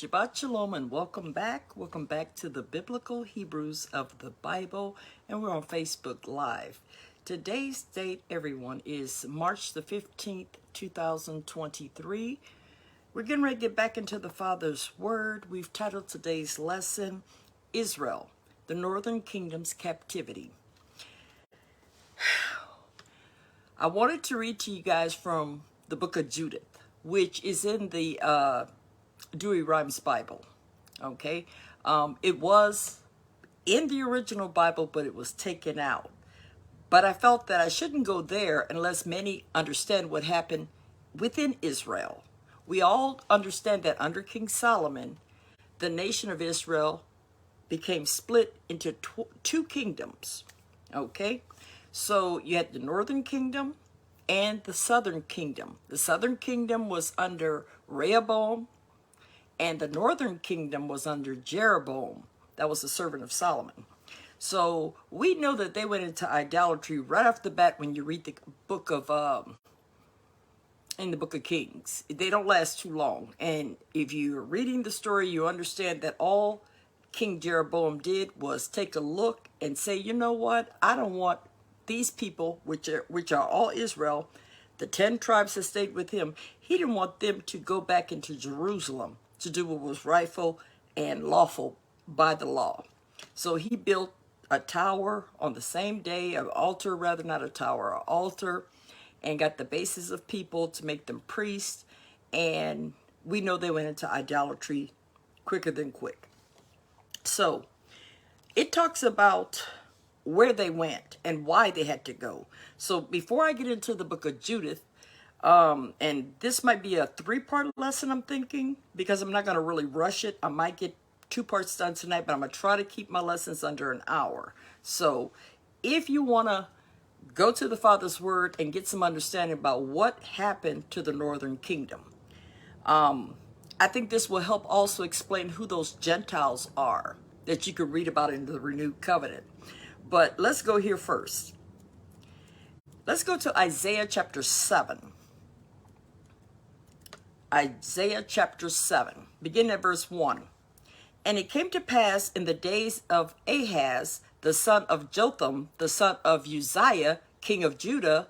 Shabbat Shalom and welcome back. Welcome back to the Biblical Hebrews of the Bible, and we're on Facebook Live. Today's date, everyone, is March the 15th, 2023. We're getting ready to get back into the Father's Word. We've titled today's lesson, Israel, the Northern Kingdom's Captivity. I wanted to read to you guys from the Book of Judith, which is in the Douay-Rheims Bible. Okay, it was in the original Bible, but it was taken out. But I felt that I shouldn't go there unless many understand what happened within Israel. We all understand that under King Solomon, the nation of Israel became split into two kingdoms. Okay, so you had the northern kingdom and the southern kingdom. The southern kingdom was under Rehoboam, and the northern kingdom was under Jeroboam. That was the servant of Solomon. So we know that they went into idolatry right off the bat when you read the book of in the Book of Kings. They don't last too long. And if you're reading the story, you understand that all King Jeroboam did was take a look and say, you know what? I don't want these people, which are all Israel, the 10 tribes that stayed with him. He didn't want them to go back into Jerusalem to do what was rightful and lawful by the law. So he built a tower on the same day, an altar rather, not a tower, an altar, and got the bases of people to make them priests. And we know they went into idolatry quicker than quick. So it talks about where they went and why they had to go. So before I get into the Book of Judith, and this might be a 3-part lesson, I'm thinking, because I'm not going to really rush it. I might get 2 parts done tonight, but I'm going to try to keep my lessons under an hour. So if you want to go to the Father's Word and get some understanding about what happened to the Northern Kingdom, I think this will help also explain who those Gentiles are that you could read about in the Renewed Covenant. But let's go here first. Let's go to Isaiah chapter 7. Isaiah chapter 7, beginning at verse 1. And it came to pass in the days of Ahaz, the son of Jotham, the son of Uzziah, king of Judah,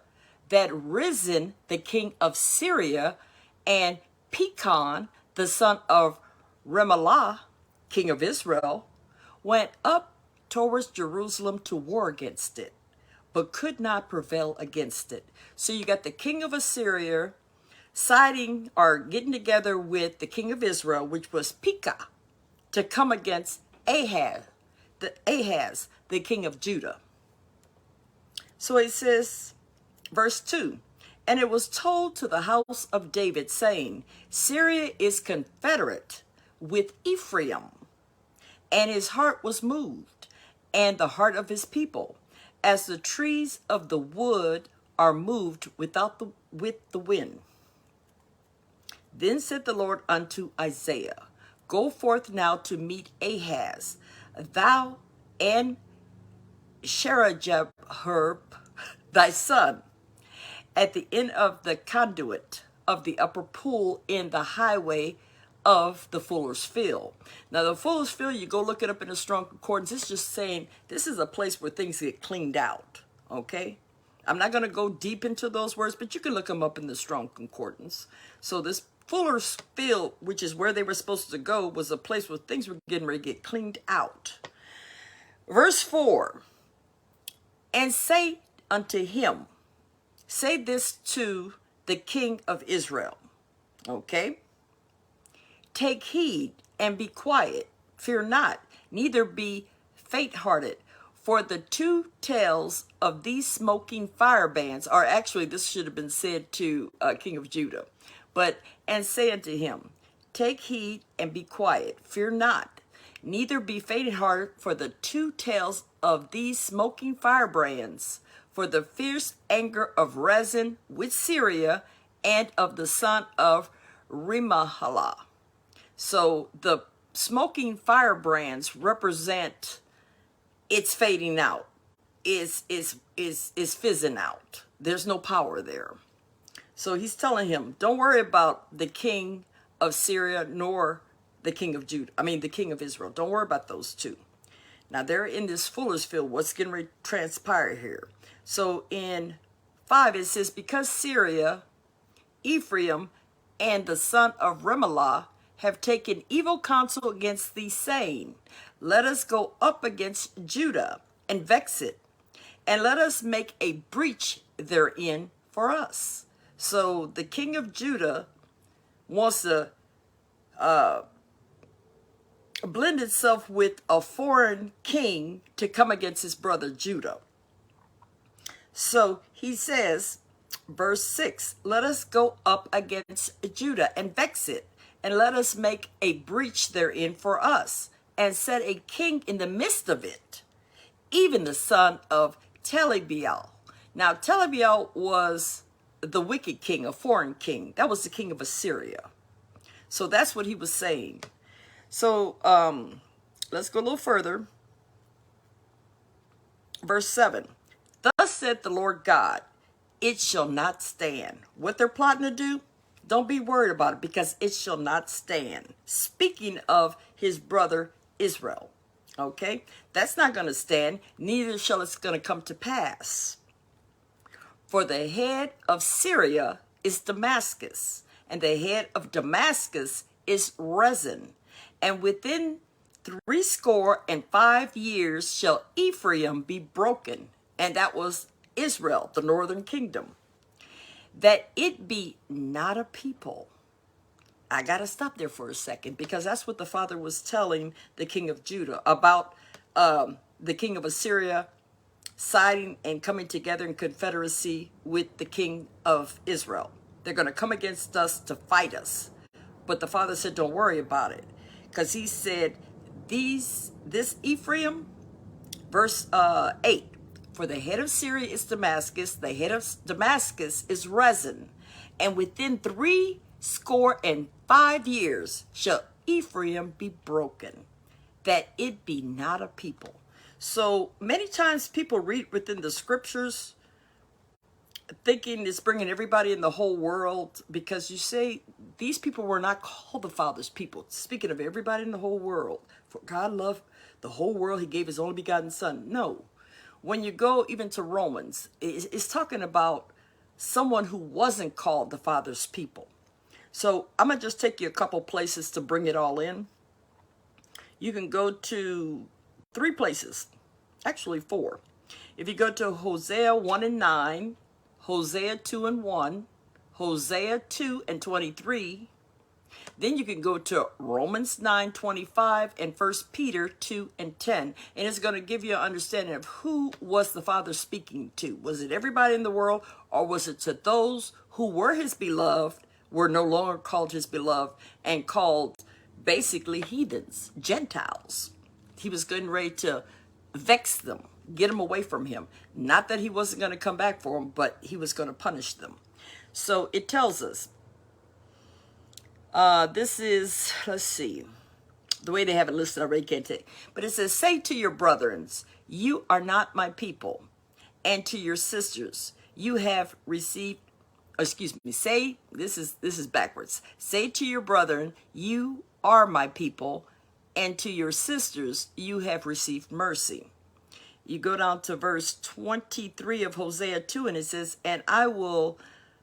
that Rezin, the king of Syria, and Pekah, the son of Remaliah, king of Israel, went up towards Jerusalem to war against it, but could not prevail against it. So you got the king of Assyria siding or getting together with the king of Israel, which was Pekah, to come against Ahaz, the king of Judah. So it says, verse 2, and it was told to the house of David, saying, Syria is confederate with Ephraim, and his heart was moved, and the heart of his people, as the trees of the wood are moved with the wind. Then said the Lord unto Isaiah, Go forth now to meet Ahaz, thou and Sherejabbehub thy son, at the end of the conduit of the upper pool in the highway of the fuller's field. Now the fuller's field, you go look it up in the Strong Concordance, it's just saying this is a place where things get cleaned out. Okay, I'm not going to go deep into those words, but you can look them up in the Strong Concordance. So this fuller's field, which is where they were supposed to go, was a place where things were getting ready to get cleaned out. Verse 4, and say unto him, say this to the king of Israel. Okay, take heed and be quiet, fear not, neither be faint-hearted, for the 2 tails of these smoking firebands are actually, this should have been said to king of Judah, but, and say unto him, take heed and be quiet, fear not, neither be faint-hearted, for the 2 tails of these smoking firebrands, for the fierce anger of Rezin with Syria, and of the son of Remaliah. So the smoking firebrands represent it's fading out, is fizzing out. There's no power there. So he's telling him, don't worry about the king of Syria nor the king of Judah. I mean, the king of Israel. Don't worry about those two. Now, they're in this fuller's field. What's going to transpire here? So in 5, it says, because Syria, Ephraim, and the son of Remelah have taken evil counsel against thee, saying, let us go up against Judah and vex it, and let us make a breach therein for us. So the king of Judah wants to blend itself with a foreign king to come against his brother Judah. So he says, verse 6, let us go up against Judah and vex it, and let us make a breach therein for us, and set a king in the midst of it, even the son of Telabiel. Now, Telabiel was the wicked king, a foreign king. That was the king of Assyria. So that's what he was saying. So let's go a little further. Verse 7. Thus said the Lord God, it shall not stand. What they're plotting to do, don't be worried about it, because it shall not stand. Speaking of his brother Israel. Okay? That's not going to stand. Neither shall it's going to come to pass. For the head of Syria is Damascus, and the head of Damascus is Rezin. And within 65 years shall Ephraim be broken. And that was Israel, the northern kingdom. That it be not a people. I got to stop there for a second, because that's what the Father was telling the king of Judah about the king of Assyria siding and coming together in confederacy with the king of Israel. They're going to come against us to fight us. But the Father said, don't worry about it. Because he said, this Ephraim, verse 8, for the head of Syria is Damascus, the head of Damascus is Rezin, and within 65 years shall Ephraim be broken, that it be not a people. So many times people read within the scriptures thinking it's bringing everybody in the whole world, because you say these people were not called the Father's people. Speaking of everybody in the whole world, for God loved the whole world, he gave his only begotten son. No. When you go even to Romans, it's talking about someone who wasn't called the Father's people. So I'm going to just take you a couple places to bring it all in. You can go to 3 places, actually 4. If you go to Hosea 1 and 9, Hosea 2 and 1, Hosea 2 and 23, then you can go to Romans 9:25 and 1 Peter 2 and 10. And it's going to give you an understanding of who was the Father speaking to. Was it everybody in the world, or was it to those who were his beloved, were no longer called his beloved, and called basically heathens, Gentiles? He was getting ready to vex them, get them away from him. Not that he wasn't going to come back for them, but he was going to punish them. So it tells us, this is, let's see, the way they have it listed, I already can't take. But it says, say to your brethren, you are not my people, and to your sisters, you have received, say, this is backwards. Say to your brethren, you are my people, and to your sisters, you have received mercy. You go down to verse 23 of Hosea 2, and it says, and I will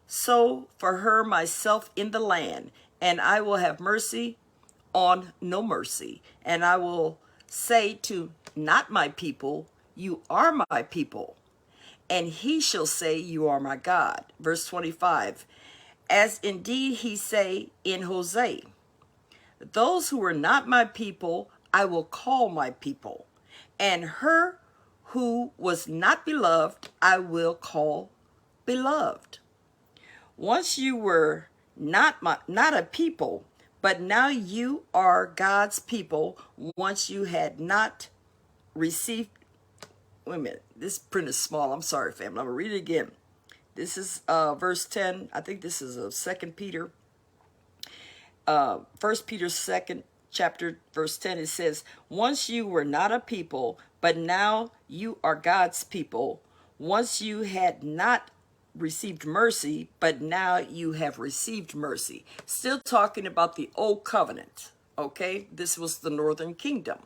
sow for her myself in the land, and I will have mercy on no mercy. And I will say to not my people, you are my people. And he shall say, you are my God. Verse 25, as indeed he say in Hosea, those who were not my people, I will call my people. And her who was not beloved, I will call beloved. Once you were not a people, but now you are God's people. Once you had not received, wait a minute, this print is small. I'm sorry, family. I'm going to read it again. This is verse 10. I think this is 2 Peter. 1 Peter 2nd chapter, verse 10. It says, once you were not a people, but now you are God's people. Once you had not received mercy, but now you have received mercy. Still talking about the old covenant, Okay, this was the northern kingdom.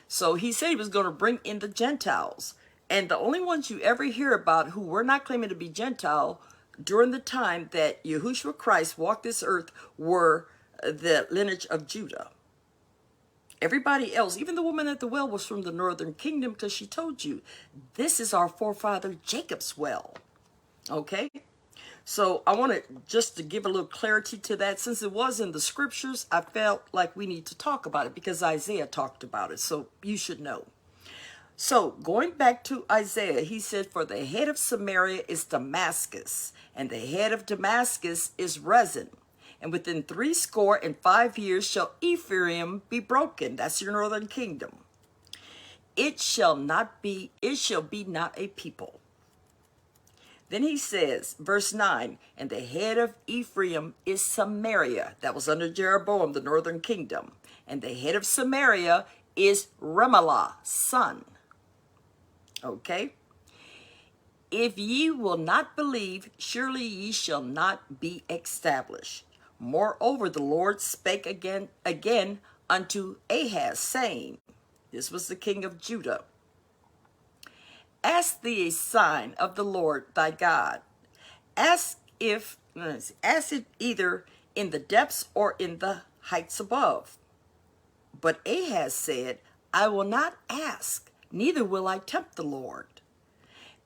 So he said he was going to bring in the Gentiles. And the only ones you ever hear about who were not claiming to be Gentile during the time that Yahushua Christ walked this earth were the lineage of Judah. Everybody else, even the woman at the well, was from the northern kingdom, because she told you, this is our forefather Jacob's well. Okay? So I want just to give a little clarity to that. Since it was in the scriptures, I felt like we need to talk about it because Isaiah talked about it. So you should know. So going back to Isaiah, he said, for the head of Samaria is Damascus, and the head of Damascus is Rezin. And within 65 years shall Ephraim be broken. That's your northern kingdom. It shall be not a people. Then he says, verse 9, and the head of Ephraim is Samaria. That was under Jeroboam, the northern kingdom. And the head of Samaria is Remaliah, son. Okay? If ye will not believe, surely ye shall not be established. Moreover, the Lord spake again unto Ahaz, saying, this was the king of Judah, ask thee a sign of the Lord thy God. Ask it either in the depths or in the heights above. But Ahaz said, I will not ask, neither will I tempt the Lord.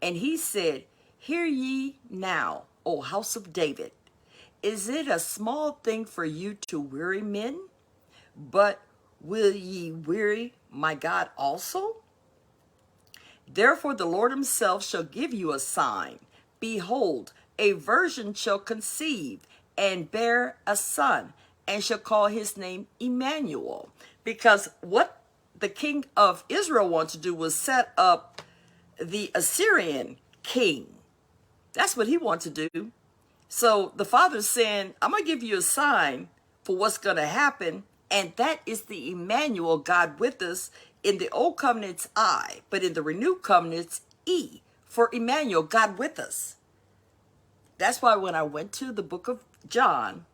And he said, hear ye now, O house of David. Is it a small thing for you to weary men? But will ye weary my God also? Therefore the Lord himself shall give you a sign. Behold, a virgin shall conceive and bear a son, and shall call his name Emmanuel. Because what the king of Israel wanted to do was set up the Assyrian king. That's what he wanted to do. So the father's saying, I'm going to give you a sign for what's going to happen. And that is the Emmanuel, God with us. In the old covenant, it's I. But in the renewed covenant, it's E. For Emmanuel, God with us. That's why when I went to the book of John,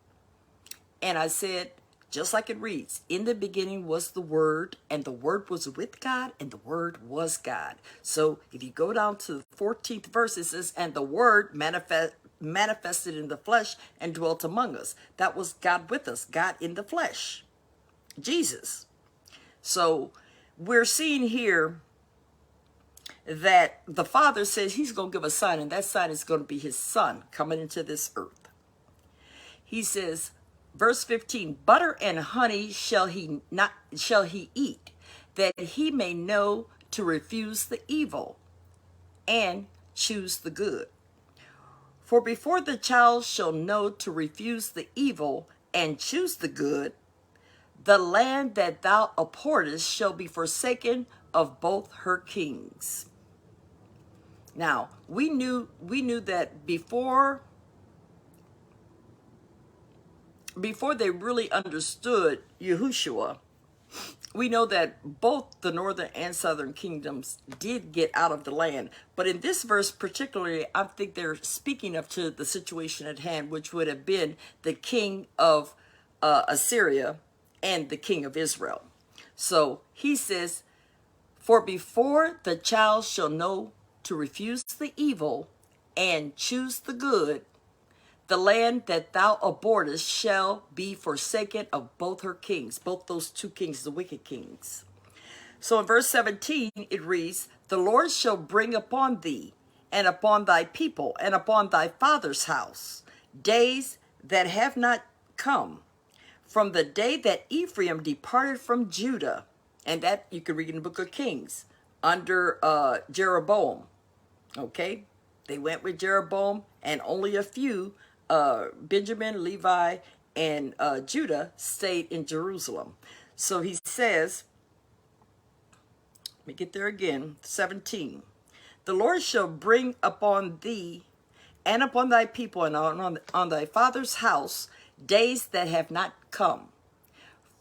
and I said, just like it reads, in the beginning was the Word, and the Word was with God, and the Word was God. So if you go down to the 14th verse, it says, and the Word manifested in the flesh and dwelt among us. That was God with us, God in the flesh, Jesus. So we're seeing here that the Father says he's going to give a sign, and that sign is going to be his son coming into this earth. He says, verse 15, butter and honey shall he eat, that he may know to refuse the evil and choose the good. For before the child shall know to refuse the evil and choose the good, the land that thou abhorrest shall be forsaken of both her kings. Now, we knew that before they really understood Yahushua, we know that both the northern and southern kingdoms did get out of the land. But in this verse particularly, I think they're speaking of to the situation at hand, which would have been the king of Assyria and the king of Israel. So he says, for before the child shall know to refuse the evil and choose the good, the land that thou abhorrest shall be forsaken of both her kings, both those two kings, the wicked kings. So in verse 17, it reads, the Lord shall bring upon thee and upon thy people and upon thy father's house days that have not come, from the day that Ephraim departed from Judah. And that you can read in the book of Kings under Jeroboam. Okay, they went with Jeroboam, and only a few, Benjamin, Levi, and Judah, stayed in Jerusalem. So he says, let me get there again, 17. The Lord shall bring upon thee and upon thy people and on thy father's house days that have not come,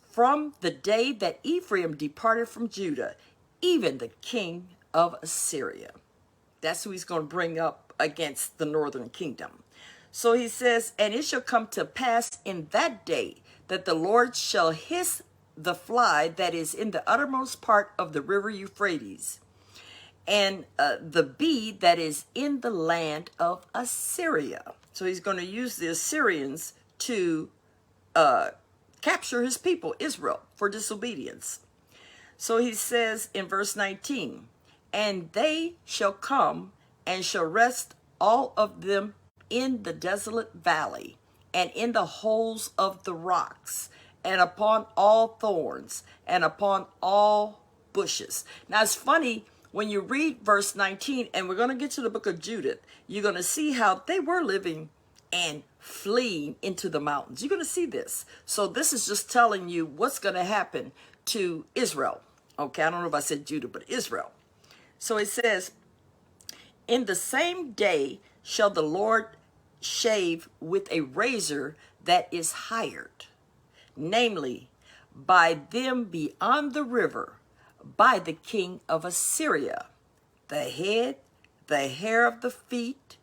from the day that Ephraim departed from Judah, even the king of Assyria. That's who he's going to bring up against the northern kingdom. So he says, and it shall come to pass in that day that the Lord shall hiss the fly that is in the uttermost part of the river Euphrates, and the bee that is in the land of Assyria. So he's going to use the Assyrians to capture his people, Israel, for disobedience. So he says in verse 19, and they shall come and shall rest all of them in the desolate valley, and in the holes of the rocks, and upon all thorns, and upon all bushes. Now it's funny, when you read verse 19, and we're going to get to the book of Judith, you're going to see how they were living and fleeing into the mountains. You're going to see this. So this is just telling you what's going to happen to Israel. Okay, I don't know if I said Judah, but Israel. So it says, in the same day shall the Lord shave with a razor that is hired, namely, by them beyond the river, by the king of Assyria, the head, the hair of the feet,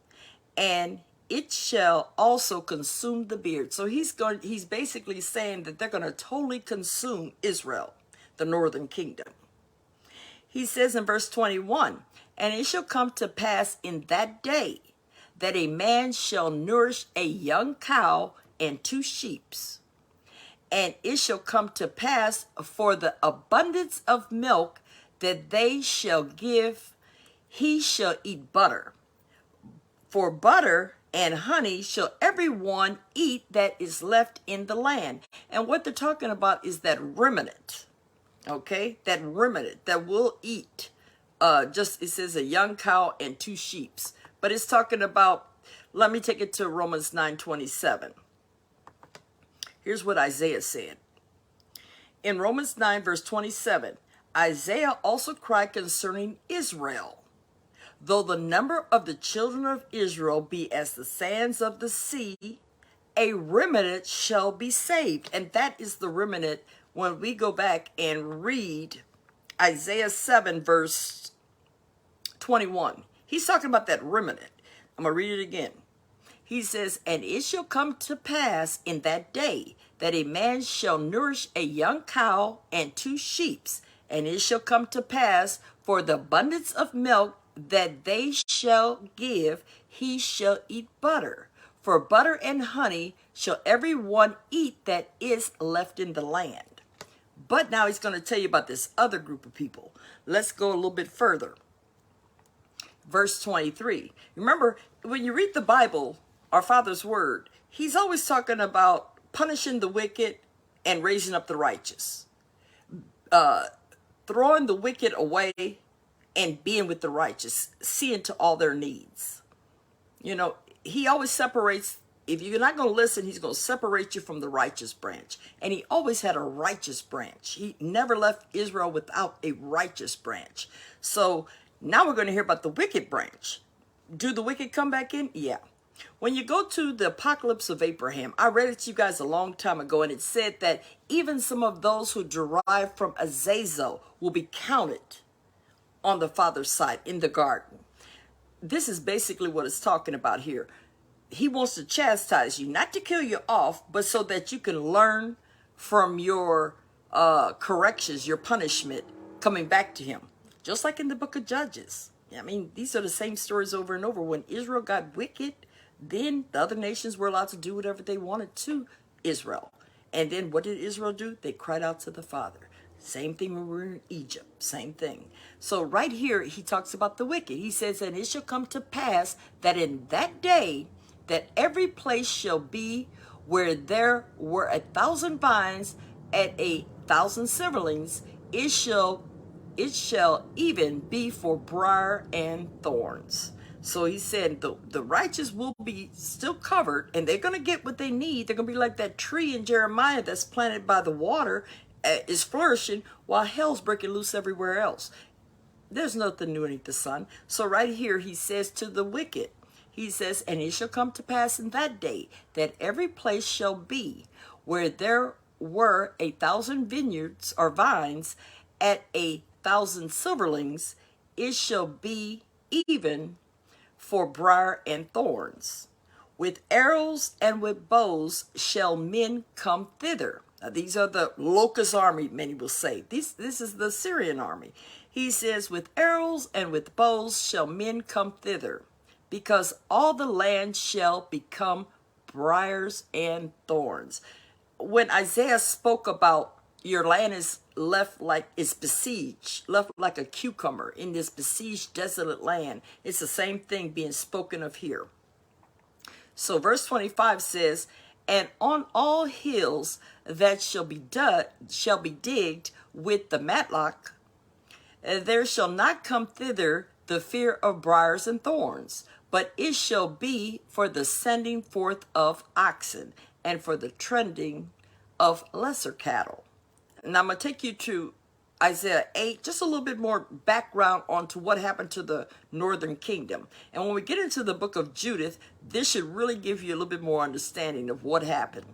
and it shall also consume the beard. So he's basically saying that they're going to totally consume Israel, the northern kingdom. He says in verse 21, and it shall come to pass in that day that a man shall nourish a young cow and 2 sheep. And it shall come to pass for the abundance of milk that they shall give, he shall eat butter. For butter and honey shall every one eat that is left in the land. And what they're talking about is that remnant, okay? That remnant that will eat. It says a young cow and 2 sheep. But it's talking about, let me take it to Romans 9:27. Here's what Isaiah said. In Romans 9, verse 27, Isaiah also cried concerning Israel. Though the number of the children of Israel be as the sands of the sea, a remnant shall be saved. And that is the remnant when we go back and read Isaiah 7, verse 21. He's talking about that remnant. I'm going to read it again. He says, and it shall come to pass in that day that a man shall nourish a young cow and 2 sheep. And it shall come to pass for the abundance of milk that they shall give, he shall eat butter. For butter and honey shall every one eat that is left in the land. But now he's going to tell you about this other group of people. Let's go a little bit further. Verse 23. Remember, when you read the Bible, our Father's Word, he's always talking about punishing the wicked and raising up the righteous. Throwing the wicked away and being with the righteous, seeing to all their needs. You know, he always separates, if you're not going to listen, he's going to separate you from the righteous branch. And he always had a righteous branch. He never left Israel without a righteous branch. So now we're going to hear about the wicked branch. Do the wicked come back in? Yeah. When you go to the Apocalypse of Abraham, I read it to you guys a long time ago, and it said that even some of those who derive from Azazel will be counted on the Father's side in the garden. This is basically what it's talking about here. He wants to chastise you, not to kill you off, but so that you can learn from your corrections, your punishment coming back to him. Just like in the book of Judges. I mean, these are the same stories over and over. When Israel got wicked, then the other nations were allowed to do whatever they wanted to Israel. And then what did Israel do? They cried out to the Father. Same thing when we were in Egypt. Same thing. So right here, he talks about the wicked. He says, and it shall come to pass that in that day, that every place shall be where there were 1,000 vines at 1,000 silverlings, it shall even be for briar and thorns. So he said the righteous will be still covered, and they're going to get what they need. They're going to be like that tree in Jeremiah that's planted by the water, is flourishing, while hell's breaking loose everywhere else. There's nothing new beneath the sun. So right here he says to the wicked, he says, and it shall come to pass in that day that every place shall be where there were 1,000 vineyards or vines at 1,000 silverlings, it shall be even for briar and thorns. With arrows and with bows shall men come thither. Now, these are the locust army, many will say. This is the Syrian army. He says, with arrows and with bows shall men come thither, because all the land shall become briars and thorns. When Isaiah spoke about your land is left like it's besieged, left like a cucumber in this besieged, desolate land, it's the same thing being spoken of here. So verse 25 says, and on all hills that shall be digged with the matlock, there shall not come thither the fear of briars and thorns, but it shall be for the sending forth of oxen and for the trending of lesser cattle. And I'm going to take you to Isaiah 8, just a little bit more background onto what happened to the northern kingdom. And when we get into the book of Judith, this should really give you a little bit more understanding of what happened.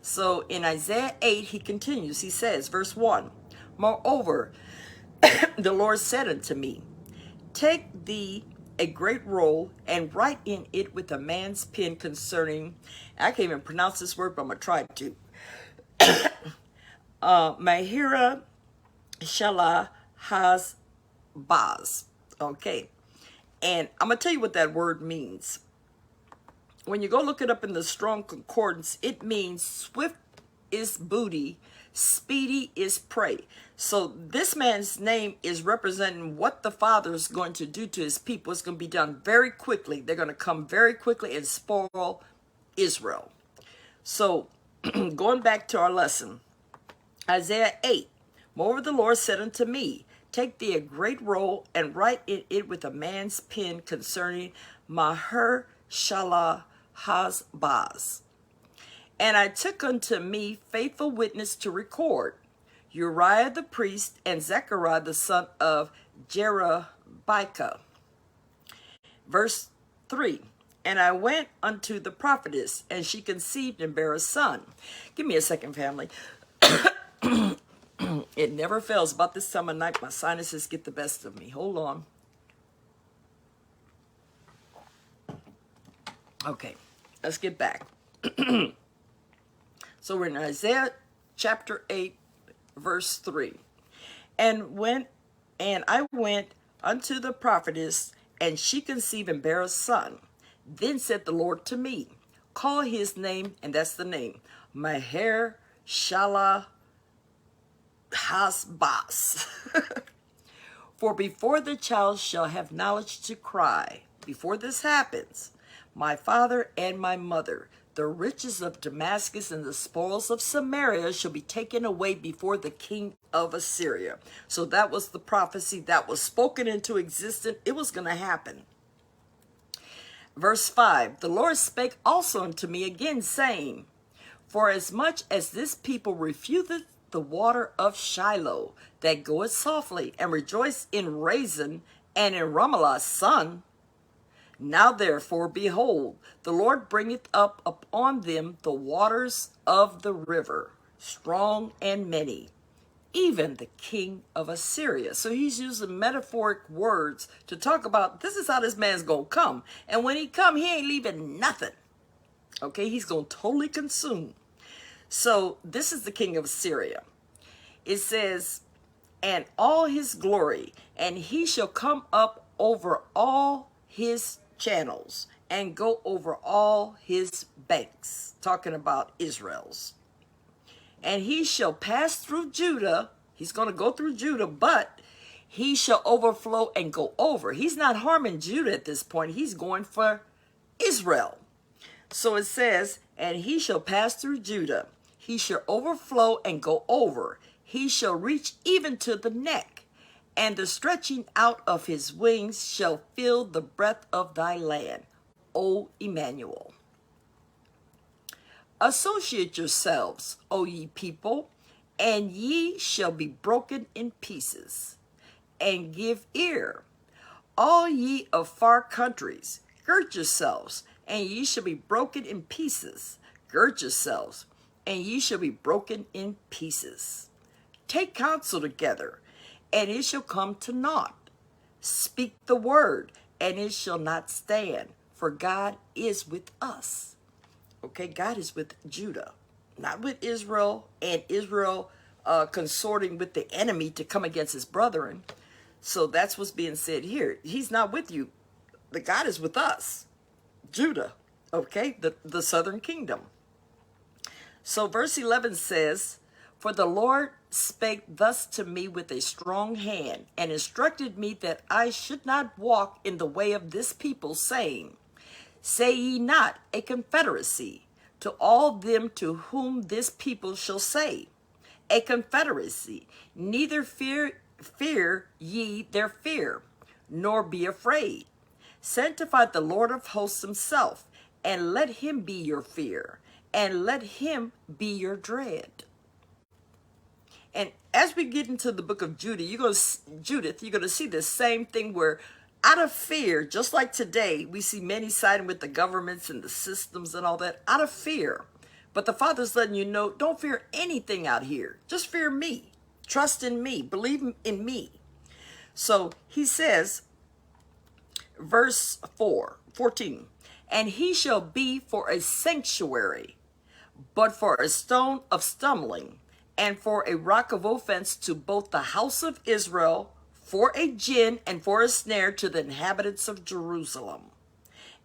So in Isaiah 8, he continues, he says, verse 1, moreover, the Lord said unto me, take thee a great roll and write in it with a man's pen concerning, I can't even pronounce this word, but I'm going to try to. Mahira Shala Has Baz. Okay. And I'm going to tell you what that word means. When you go look it up in the Strong Concordance, it means swift is booty, speedy is prey. So this man's name is representing what the Father is going to do to his people. It's going to be done very quickly. They're going to come very quickly and spoil Israel. So going back to our lesson, Isaiah 8, moreover the Lord said unto me, take thee a great roll and write in it with a man's pen concerning Maher Shala Has-Baz. And I took unto me faithful witness to record, Uriah the priest and Zechariah the son of Jeroboam. Verse 3, and I went unto the prophetess, and she conceived and bare a son. Give me a second, family. It never fails. About this time of night, my sinuses get the best of me. Hold on. Okay, let's get back. So we're in Isaiah chapter 8, verse 3. And I went unto the prophetess, and she conceived and bare a son. Then said the Lord to me, call his name, and that's the name, Maher Shala Has-Baz. For before the child shall have knowledge to cry, before this happens, my father and my mother, the riches of Damascus and the spoils of Samaria shall be taken away before the king of Assyria. So that was the prophecy that was spoken into existence. It was going to happen. Verse 5, the Lord spake also unto me again, saying, for as much as this people refuseth the water of Shiloh, that goeth softly, and rejoice in Rezin and in Ramallah's son, now therefore, behold, the Lord bringeth up upon them the waters of the river, strong and many, even the king of Assyria. So he's using metaphoric words to talk about this is how this man's going to come. And when he come, he ain't leaving nothing. Okay, he's going to totally consume. So this is the king of Assyria. It says, and all his glory, and he shall come up over all his channels and go over all his banks, talking about Israel's. And he shall pass through Judah. He's going to go through Judah, but he shall overflow and go over. He's not harming Judah at this point. He's going for Israel. So it says, and he shall pass through Judah. He shall overflow and go over. He shall reach even to the neck, and the stretching out of his wings shall fill the breadth of thy land, O Emmanuel. Associate yourselves, O ye people, and ye shall be broken in pieces. And give ear, all ye of far countries, gird yourselves, and ye shall be broken in pieces. Gird yourselves, and ye shall be broken in pieces. Take counsel together, and it shall come to naught. Speak the word, and it shall not stand, for God is with us. Okay, God is with Judah. not with Israel, and Israel consorting with the enemy to come against his brethren. So that's what's being said here. He's not with you. The God is with us. Judah, okay, the southern kingdom. So verse 11 says, "For the Lord spake thus to me with a strong hand, and instructed me that I should not walk in the way of this people, saying, Say ye not a confederacy to all them to whom this people shall say, a confederacy, neither fear ye their fear, nor be afraid. Sanctify the Lord of hosts himself, and let him be your fear, and let him be your dread." And as we get into the book of Judith, you're going to see the same thing where out of fear, just like today, we see many siding with the governments and the systems and all that, out of fear. But the Father's letting you know, don't fear anything out here. Just fear me. Trust in me. Believe in me. So he says, verse 14, "And he shall be for a sanctuary, but for a stone of stumbling, and for a rock of offense to both the house of Israel, for a gin and for a snare to the inhabitants of Jerusalem.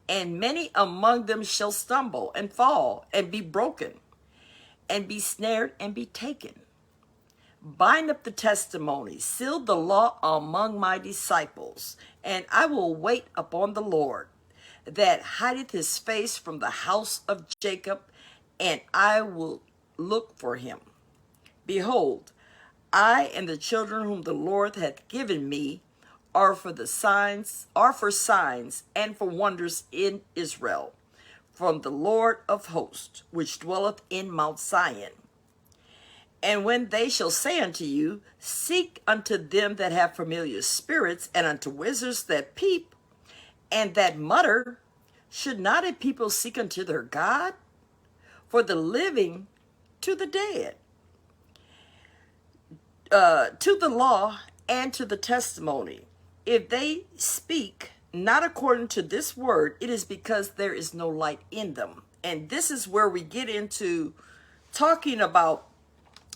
And many among them shall stumble and fall and be broken, and be snared and be taken. Bind up the testimony, seal the law among my disciples, and I will wait upon the Lord, that hideth his face from the house of Jacob, and I will look for him. Behold, I and the children whom the Lord hath given me are for signs and for wonders in Israel, from the Lord of hosts, which dwelleth in Mount Zion. And when they shall say unto you, Seek unto them that have familiar spirits, and unto wizards that peep, and that mutter, should not a people seek unto their God? For the living to the dead, to the law and to the testimony. If they speak not according to this word, it is because there is no light in them." And this is where we get into talking about,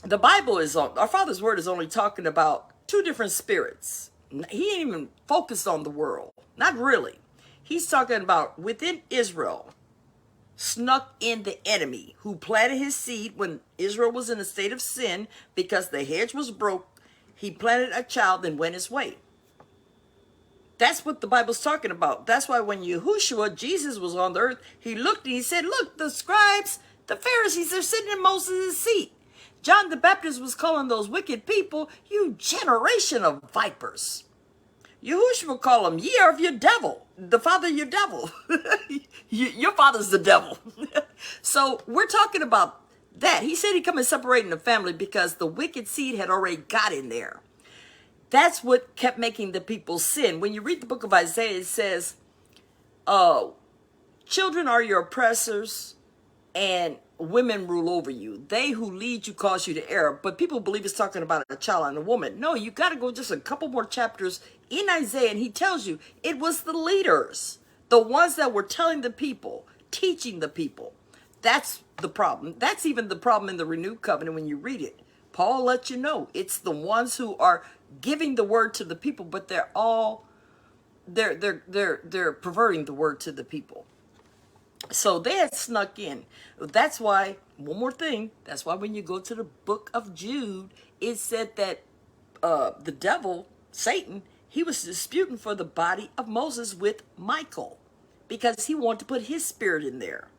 the Bible is on, our Father's word is only talking about two different spirits. He ain't even focused on the world. Not really. He's talking about within Israel, snuck in the enemy who planted his seed when Israel was in a state of sin because the hedge was broke. He planted a child and went his way. That's what the Bible's talking about. That's why when Yahushua, Jesus, was on the earth, he looked and he said, look, the scribes, the Pharisees, they're sitting in Moses' seat. John the Baptist was calling those wicked people, you generation of vipers. Yahushua call them, ye are of your devil. The father of your devil. Your father's the devil. So we're talking about that. He said he'd come and separate in the family because the wicked seed had already got in there. That's what kept making the people sin. When you read the book of Isaiah, it says, children are your oppressors and women rule over you. They who lead you cause you to err. But people believe it's talking about a child and a woman. No, you got to go just a couple more chapters in Isaiah, and he tells you it was the leaders, the ones that were telling the people, teaching the people. That's the problem. That's even the problem in the renewed covenant when you read it. Paul lets you know it's the ones who are giving the word to the people, but they're perverting the word to the people. So they had snuck in. That's why, one more thing, that's why when you go to the book of Jude, it said that the devil, Satan, he was disputing for the body of Moses with Michael because he wanted to put his spirit in there.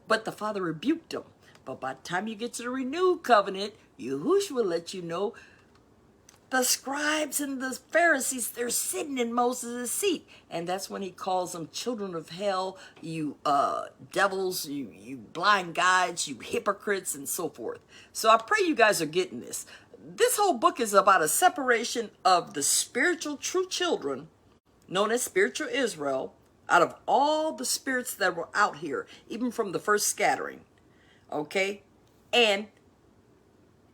But the Father rebuked him. But by the time you get to the renewed covenant, Yahushua will let you know the scribes and the Pharisees, they're sitting in Moses' seat. And that's when he calls them children of hell, you devils, you blind guides, you hypocrites, and so forth. So I pray you guys are getting this. This whole book is about a separation of the spiritual true children, known as spiritual Israel, out of all the spirits that were out here, even from the first scattering. Okay? And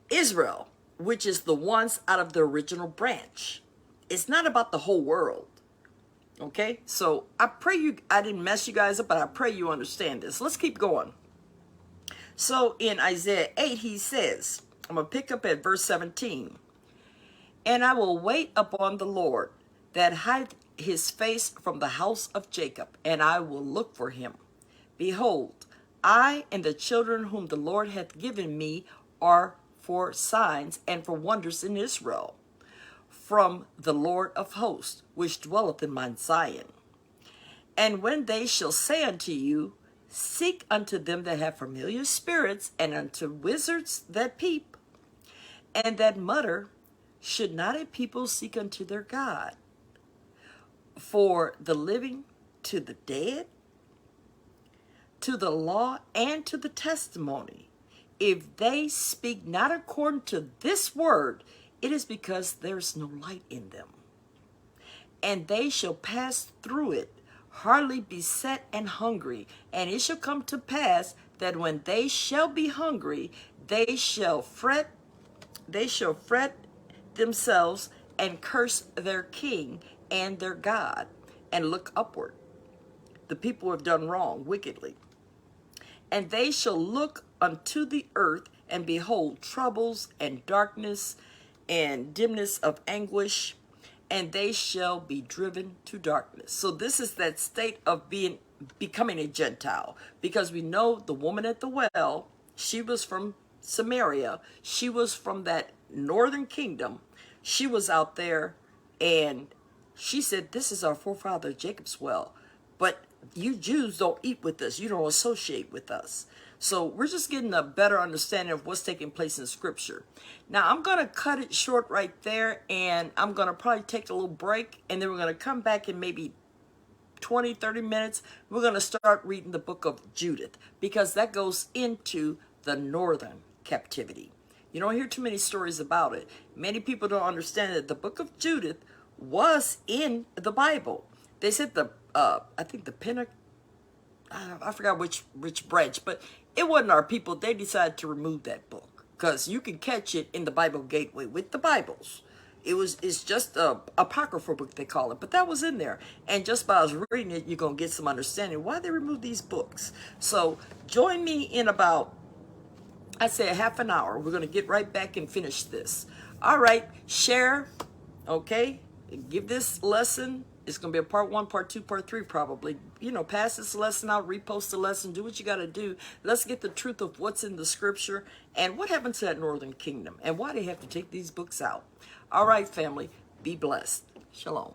Israel, which is the ones out of the original branch. It's not about the whole world. Okay? So I pray I didn't mess you guys up, but I pray you understand this. Let's keep going. So in Isaiah 8, he says, I'm going to pick up at verse 17. And I will wait upon the Lord, that hide his face from the house of Jacob, and I will look for him. Behold, I and the children whom the Lord hath given me are for signs and for wonders in Israel, from the Lord of hosts, which dwelleth in Mount Zion. And when they shall say unto you, seek unto them that have familiar spirits, and unto wizards that peep, and that mutter, should not a people seek unto their God? For the living to the dead, to the law and to the testimony, if they speak not according to this word, it is because there's no light in them. And they shall pass through it, hardly beset and hungry. And it shall come to pass that when they shall be hungry, they shall fret themselves and curse their king and their God, and look upward. The people have done wrong wickedly. And they shall look unto the earth, and behold troubles and darkness and dimness of anguish, and they shall be driven to darkness. So this is that state of becoming a Gentile, because we know the woman at the well, she was from Samaria. She was from that northern kingdom. She was out there, and she said, this is our forefather Jacob's well, but you Jews don't eat with us. You don't associate with us. So we're just getting a better understanding of what's taking place in Scripture. Now, I'm going to cut it short right there, and I'm going to probably take a little break, and then we're going to come back in maybe 20, 30 minutes. We're going to start reading the book of Judith, because that goes into the northern captivity. You don't hear too many stories about it. Many people don't understand that the book of Judith was in the Bible. They said I think the I forgot which branch, but it wasn't our people. They decided to remove that book, because you can catch it in the Bible Gateway with the Bibles. It's just a apocryphal book, they call it, but that was in there. And just by us reading it, you're going to get some understanding why they removed these books. So join me in about, I'd say, a half an hour. We're going to get right back and finish this. All right, share, okay? Give this lesson. It's going to be a part 1, part 2, part 3 probably. You know, pass this lesson out, repost the lesson, do what you got to do. Let's get the truth of what's in the Scripture and what happened to that northern kingdom and why they have to take these books out. All right, family, be blessed. Shalom.